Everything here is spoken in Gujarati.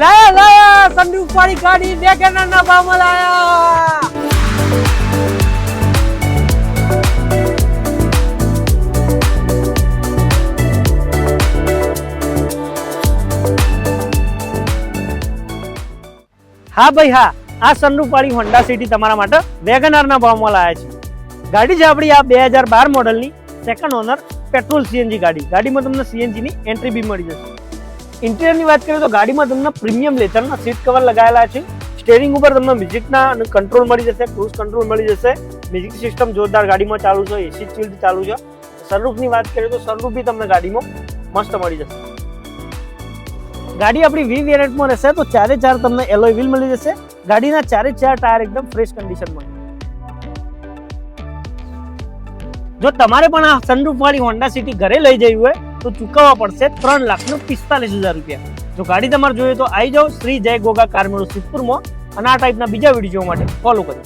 લાયા સનરૂફ વાળી ગાડી વેગેનર ના ભાવમાં લાયા. હા ભાઈ હા, આ સનરૂફ વાળી હોન્ડા સિટી તમારા માટે વેગેનર ના ભાવમાં લાયા છે. ગાડી છે આપણી આ 2012 મોડલની સેકન્ડ ઓનર પેટ્રોલ સીએનજી ગાડી. ગાડીમાં તમને સીએનજી ની એન્ટ્રી બી મળી જશે. ઇન્ટિરિયરની વાત કરીએ તો ગાડીમાં તમને પ્રીમિયમ લેધરના સીટ કવર લગાવેલા છે. સ્ટેરિંગ ઉપર તમને મ્યુઝિકના કંટ્રોલ મળી જશે, ક્રૂઝ કંટ્રોલ મળી જશે. મ્યુઝિક સિસ્ટમ જોરદાર ગાડીમાં ચાલુ છે, એસી ચિલ્ડ ચાલુ છે. સનરૂફની વાત કરીએ તો સનરૂફ બી તમને ગાડીમાં મસ્ત મળી જશે. ગાડી આપણી વી વેરિયન્ટમાં રહેશે તો 4x4 તમને એલોય વ્હીલ મળી જશે. ગાડીના 4x4 ટાયર એકદમ ફ્રેશ કન્ડિશનમાં. જો તમારે પણ આ સનરૂફ વાળી હોન્ડા સિટી ઘરે લઈ જવી હોય તો ચૂકવવા પડશે 3,45,000 રૂપિયા. જો ગાડી તમારે જોઈએ તો આવી જાઓ શ્રી જય ગોગા કાર મેળો સિદ્ધપુરમાં અને આ ટાઈપના બીજા વિડીયો માટે ફોલો કરો.